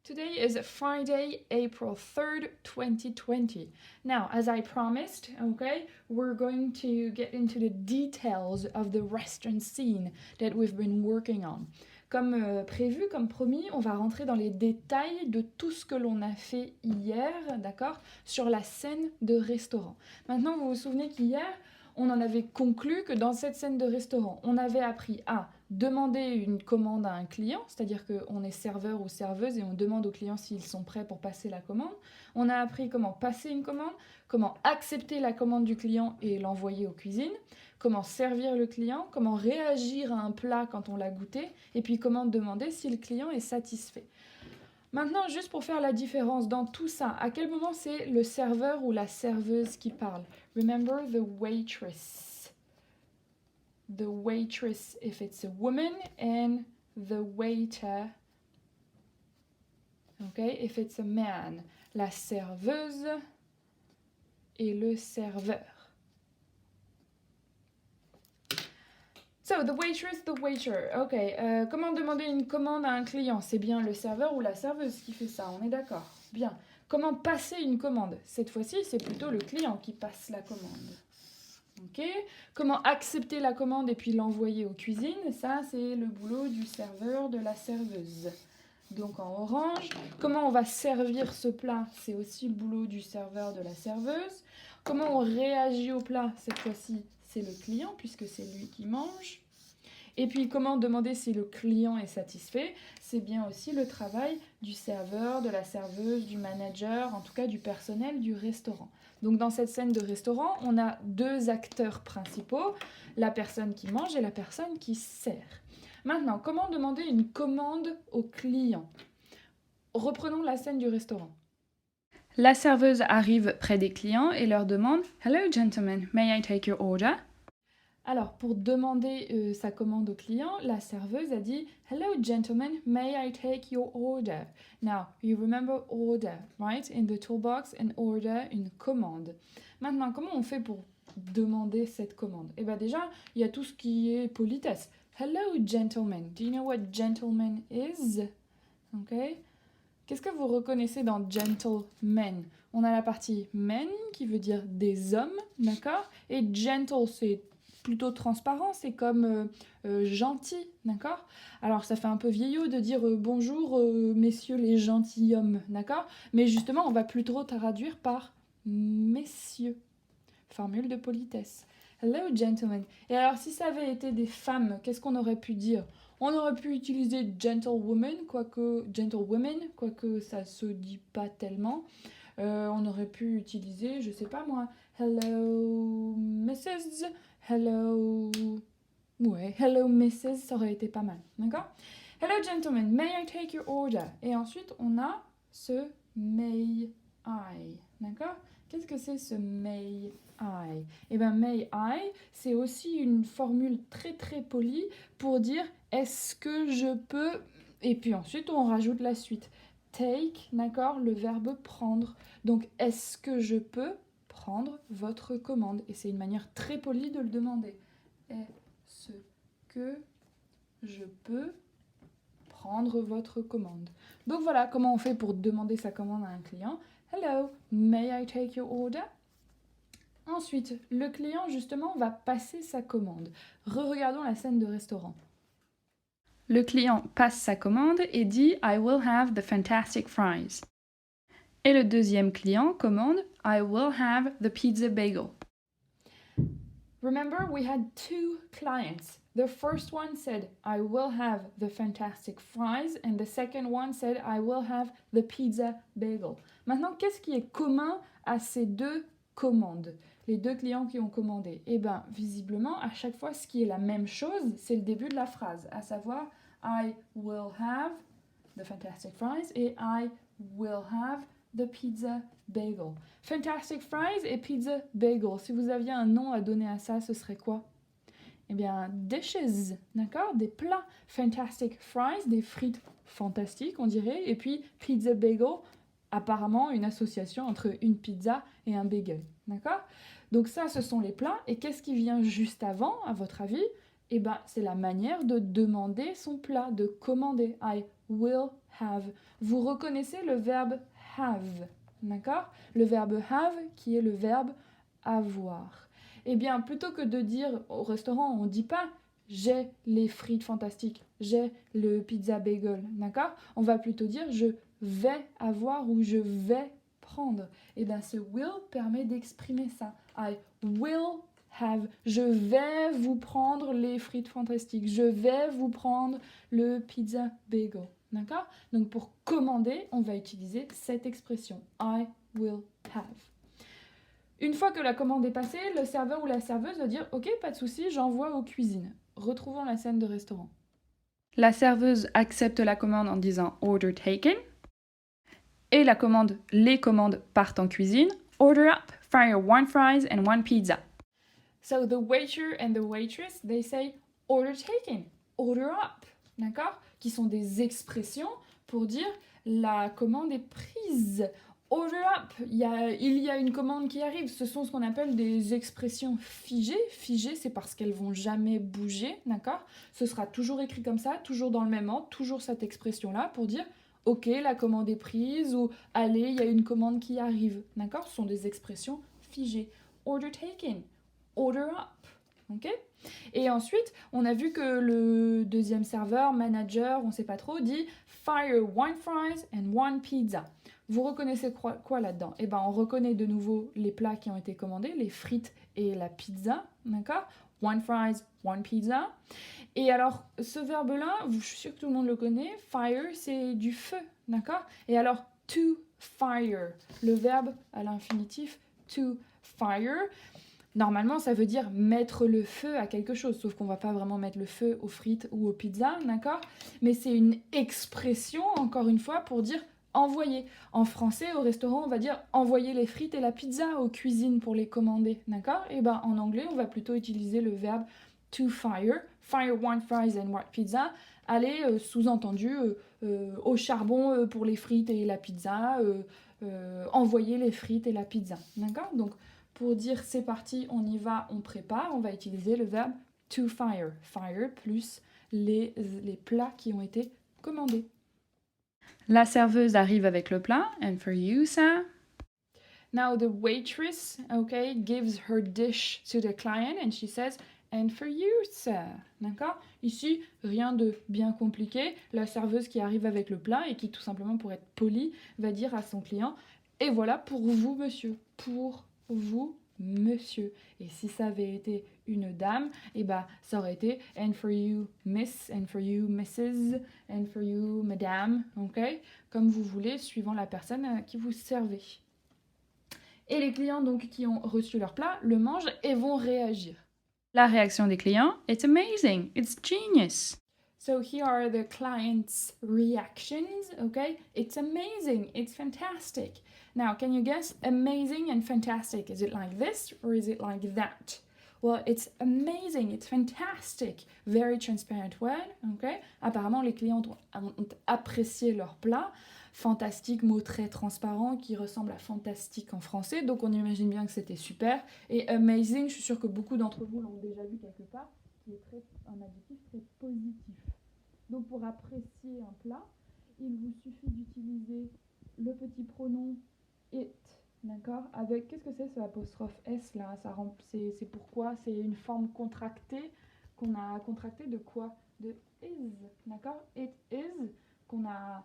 Today is Friday, April 3rd, 2020. Now, as I promised, okay, we're going to get into the details of the restaurant scene that we've been working on. Comme prévu, comme promis, on va rentrer dans les détails de tout ce que l'on a fait hier, d'accord, sur la scène de restaurant. Maintenant, vous vous souvenez qu'hier, on en avait conclu que dans cette scène de restaurant, on avait appris à demander une commande à un client, c'est-à-dire qu'on est serveur ou serveuse et on demande aux clients s'ils sont prêts pour passer la commande. On a appris comment passer une commande, comment accepter la commande du client et l'envoyer aux cuisines, comment servir le client, comment réagir à un plat quand on l'a goûté, et puis comment demander si le client est satisfait. Maintenant, juste pour faire la différence dans tout ça, à quel moment c'est le serveur ou la serveuse qui parle? Remember the waitress. The waitress if it's a woman and the waiter, okay, if it's a man. La serveuse et le serveur. So, the waitress, the waiter. Ok, comment demander une commande à un client? C'est bien le serveur ou la serveuse qui fait ça, on est d'accord. Bien. Comment passer une commande? Cette fois-ci, c'est plutôt le client qui passe la commande. Ok. Comment accepter la commande et puis l'envoyer aux cuisines? Ça, c'est le boulot du serveur, de la serveuse. Donc en orange. Comment on va servir ce plat? C'est aussi le boulot du serveur, de la serveuse. Comment on réagit au plat? Cette fois-ci, c'est le client puisque c'est lui qui mange. Et puis comment demander si le client est satisfait? C'est bien aussi le travail du serveur, de la serveuse, du manager, en tout cas du personnel du restaurant. Donc dans cette scène de restaurant, on a deux acteurs principaux, la personne qui mange et la personne qui sert. Maintenant, comment demander une commande au client? Reprenons la scène du restaurant. La serveuse arrive près des clients et leur demande « Hello gentlemen, may I take your order ?» Alors, pour demander sa commande au client, la serveuse a dit « Hello gentlemen, may I take your order ?» Now, you remember order, right? In the toolbox, an order, une commande. Maintenant, comment on fait pour demander cette commande? Eh bien déjà, il y a tout ce qui est politesse. Hello gentlemen, do you know what gentleman is? Ok. Qu'est-ce que vous reconnaissez dans gentleman? On a la partie men qui veut dire des hommes, d'accord? Et gentle, c'est plutôt transparent, c'est comme gentil, d'accord? Alors ça fait un peu vieillot de dire bonjour messieurs les gentilshommes, d'accord? Mais justement, on va plutôt traduire par messieurs. Formule de politesse. Hello gentlemen. Et alors si ça avait été des femmes, qu'est-ce qu'on aurait pu dire? On aurait pu utiliser gentlewoman, quoique ça se dit pas tellement. On aurait pu utiliser, je sais pas moi, hello Mrs. Hello... Ouais, hello Mrs. ça aurait été pas mal, d'accord? Hello gentlemen, may I take your order? Et ensuite, on a ce may I, d'accord? Qu'est-ce que c'est ce may I? Eh bien, may I, c'est aussi une formule très très polie pour dire est-ce que je peux... Et puis ensuite, on rajoute la suite. Take, d'accord, le verbe prendre. Donc, est-ce que je peux prendre votre commande? Et c'est une manière très polie de le demander. Est-ce que je peux prendre votre commande? Donc voilà comment on fait pour demander sa commande à un client. Hello, may I take your order? Ensuite, le client justement va passer sa commande. Regardons la scène de restaurant. Le client passe sa commande et dit I will have the fantastic fries. Et le deuxième client commande I will have the pizza bagel. Remember, we had two clients. The first one said I will have the fantastic fries and the second one said I will have the pizza bagel. Maintenant, qu'est-ce qui est commun à ces deux commandes? Les deux clients qui ont commandé. Eh bien, visiblement, à chaque fois, ce qui est la même chose, c'est le début de la phrase, à savoir I will have the fantastic fries et I will have the pizza bagel. Fantastic fries et pizza bagel. Si vous aviez un nom à donner à ça, ce serait quoi? Eh bien, dishes, d'accord? Des plats. Fantastic fries, des frites fantastiques, on dirait. Et puis, pizza bagel, apparemment une association entre une pizza et un bagel, d'accord? Donc ça, ce sont les plats. Et qu'est-ce qui vient juste avant, à votre avis? eh ben, c'est la manière de demander son plat, de commander. I will have. Vous reconnaissez le verbe have, d'accord? Le verbe have qui est le verbe avoir. Eh bien, plutôt que de dire au restaurant, on ne dit pas j'ai les frites fantastiques, j'ai le pizza bagel, d'accord? On va plutôt dire je vais avoir ou je vais prendre. Et bien, ce will permet d'exprimer ça. I will have. Je vais vous prendre les frites fantastiques. Je vais vous prendre le pizza bagel. D'accord? Donc, pour commander, on va utiliser cette expression. I will have. Une fois que la commande est passée, le serveur ou la serveuse va dire « Ok, pas de souci, j'envoie aux cuisines. » Retrouvons la scène de restaurant. La serveuse accepte la commande en disant « Order taken ». Et les commandes partent en cuisine. « Order up, fire 1 fries and 1 pizza ». So the waiter and the waitress, they say « Order taken »,« Order up », d'accord? Qui sont des expressions pour dire « La commande est prise ». Order up, il y a une commande qui arrive. Ce sont ce qu'on appelle des expressions figées. Figées, c'est parce qu'elles vont jamais bouger, d'accord? Ce sera toujours écrit comme ça, toujours dans le même ordre, toujours cette expression-là pour dire « Ok, la commande est prise » ou « Allez, il y a une commande qui arrive », d'accord? Ce sont des expressions figées. Order taken, order up, ok? Et ensuite, on a vu que le deuxième serveur, manager, on ne sait pas trop, dit « Fire 1 fries and 1 pizza ». Vous reconnaissez quoi là-dedans? Eh ben, on reconnaît de nouveau les plats qui ont été commandés, les frites et la pizza, d'accord? 1 fries, 1 pizza. Et alors, ce verbe-là, je suis sûre que tout le monde le connaît, fire, c'est du feu, d'accord? Et alors, to fire, le verbe à l'infinitif, to fire, normalement, ça veut dire mettre le feu à quelque chose, sauf qu'on va pas vraiment mettre le feu aux frites ou aux pizzas, d'accord? Mais c'est une expression, encore une fois, pour dire envoyer. En français, au restaurant, on va dire envoyer les frites et la pizza aux cuisines pour les commander, d'accord? Et ben en anglais, on va plutôt utiliser le verbe to fire, fire 1 fries and 1 pizza, aller sous-entendu au charbon pour les frites et la pizza, envoyer les frites et la pizza, d'accord? Donc pour dire c'est parti, on y va, on prépare, on va utiliser le verbe to fire, fire plus les plats qui ont été commandés. La serveuse arrive avec le plat. And for you, sir. Now the waitress, okay, gives her dish to the client and she says, and for you, sir. D'accord? Ici, rien de bien compliqué. La serveuse qui arrive avec le plat et qui, tout simplement, pour être polie, va dire à son client, et voilà pour vous, monsieur. Pour vous, monsieur. Et si ça avait été une dame, eh ben, ça aurait été and for you, miss, and for you, mrs, and for you, madame, ok? Comme vous voulez, suivant la personne à qui vous servez. Et les clients donc qui ont reçu leur plat le mangent et vont réagir. La réaction des clients, it's amazing, it's genius. So here are the clients' reactions, okay? It's amazing, it's fantastic. Now, can you guess amazing and fantastic? Is it like this or is it like that? Well, it's amazing, it's fantastic. Very transparent word, okay? Apparemment, les clients ont apprécié leur plat. Fantastique, mot très transparent qui ressemble à fantastique en français. Donc, on imagine bien que c'était super. Et amazing, je suis sûre que beaucoup d'entre vous l'ont déjà vu quelque part, qui est un adjectif très positif. Donc, pour apprécier un plat, il vous suffit d'utiliser le petit pronom it, d'accord? Avec, qu'est-ce que c'est ce apostrophe S là? C'est pourquoi? C'est une forme contractée qu'on a contractée de quoi? De is, d'accord? It is, qu'on a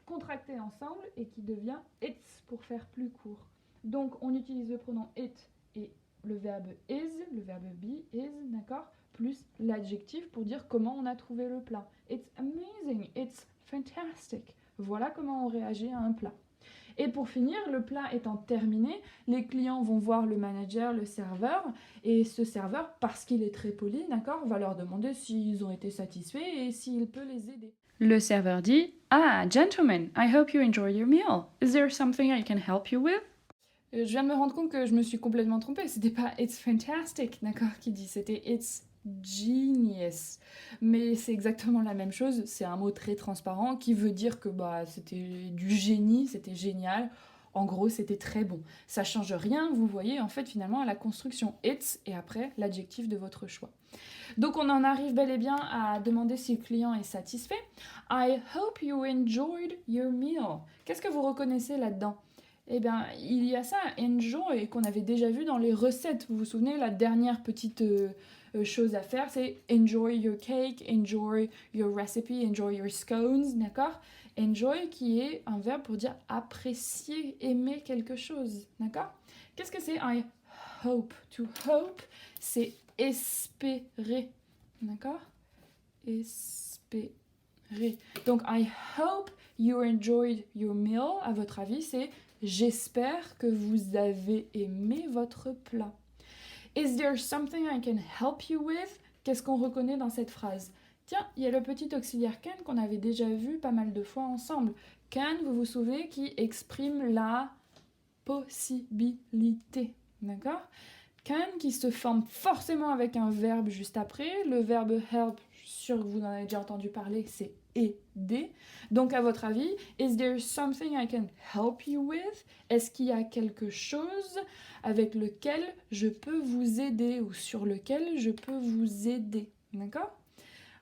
contracté ensemble et qui devient it's pour faire plus court. Donc, on utilise le pronom it et le verbe is, le verbe be, is, d'accord? Plus l'adjectif pour dire comment on a trouvé le plat. It's amazing, it's fantastic. Voilà comment on réagit à un plat. Et pour finir, le plat étant terminé, les clients vont voir le manager, le serveur, et ce serveur, parce qu'il est très poli, d'accord, va leur demander s'ils ont été satisfaits et s'il peut les aider. Le serveur dit « Ah, gentlemen, I hope you enjoyed your meal. Is there something I can help you with? » Je viens de me rendre compte que je me suis complètement trompée. C'était pas « It's fantastic », d'accord, qui dit, c'était « It's genius ». Mais c'est exactement la même chose. C'est un mot très transparent qui veut dire que c'était du génie, c'était génial. En gros, c'était très bon. Ça change rien, vous voyez, en fait, finalement, à la construction. It's et après l'adjectif de votre choix. Donc, on en arrive bel et bien à demander si le client est satisfait. I hope you enjoyed your meal. Qu'est-ce que vous reconnaissez là-dedans? Eh bien, il y a ça, enjoy, qu'on avait déjà vu dans les recettes. Vous vous souvenez, la dernière petite chose à faire, c'est enjoy your cake, enjoy your recipe, enjoy your scones, d'accord? Enjoy qui est un verbe pour dire apprécier, aimer quelque chose, d'accord? Qu'est-ce que c'est I hope? To hope, c'est espérer, d'accord? Espérer. Donc, I hope you enjoyed your meal. À votre avis, c'est j'espère que vous avez aimé votre plat. Is there something I can help you with? Qu'est-ce qu'on reconnaît dans cette phrase? Tiens, il y a le petit auxiliaire can qu'on avait déjà vu pas mal de fois ensemble. Can, vous vous souvenez, qui exprime la possibilité. D'accord? Can qui se forme forcément avec un verbe juste après. Le verbe help, je suis sûre que vous en avez déjà entendu parler, c'est aider. Donc à votre avis, is there something I can help you with? Est-ce qu'il y a quelque chose avec lequel je peux vous aider ou sur lequel je peux vous aider? D'accord?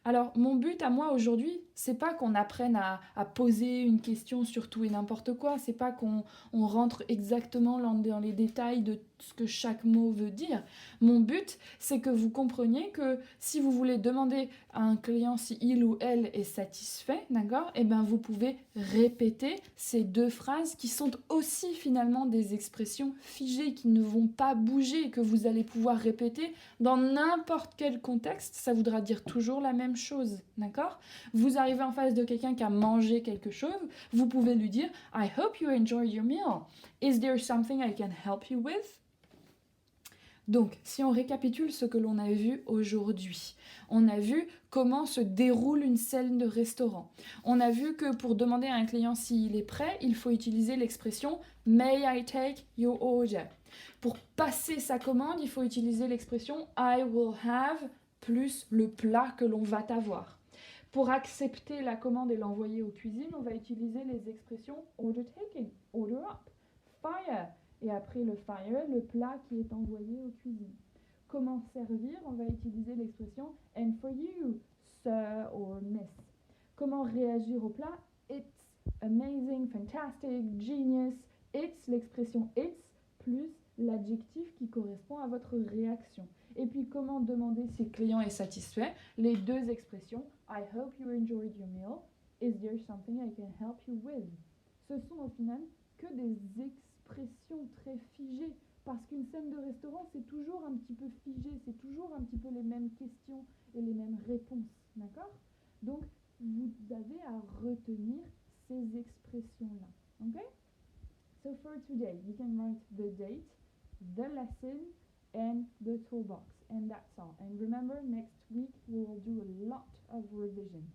Alors, mon but à moi aujourd'hui, c'est pas qu'on apprenne à poser une question sur tout et n'importe quoi, c'est pas qu'on rentre exactement dans les détails de ce que chaque mot veut dire. Mon but, c'est que vous compreniez que si vous voulez demander à un client si il ou elle est satisfait, d'accord, eh ben vous pouvez répéter ces deux phrases qui sont aussi finalement des expressions figées, qui ne vont pas bouger, que vous allez pouvoir répéter dans n'importe quel contexte, ça voudra dire toujours la même chose, d'accord? Vous arrivez en face de quelqu'un qui a mangé quelque chose, vous pouvez lui dire I hope you enjoyed your meal. Is there something I can help you with? Donc, si on récapitule ce que l'on a vu aujourd'hui, on a vu comment se déroule une scène de restaurant. On a vu que pour demander à un client s'il est prêt, il faut utiliser l'expression May I take your order? Pour passer sa commande, il faut utiliser l'expression I will have plus le plat que l'on va avoir. Pour accepter la commande et l'envoyer aux cuisines, on va utiliser les expressions order taken, order up, fire, et après le fire, le plat qui est envoyé aux cuisines. Comment servir? On va utiliser l'expression and for you, sir or miss. Comment réagir au plat? It's amazing, fantastic, genius. It's, l'expression it's, plus l'adjectif qui correspond à votre réaction. Et puis comment demander si le client est satisfait? Les deux expressions I hope you enjoyed your meal. Is there something I can help you with? Ce sont au final que des expressions très figées, parce qu'une scène de restaurant, c'est toujours un petit peu figé, c'est toujours un petit peu les mêmes questions et les mêmes réponses, d'accord? Donc, vous avez à retenir ces expressions-là, ok? So for today, you can write the date, the lesson, and the toolbox, and that's all. And remember, next week we will do a lot of revisions.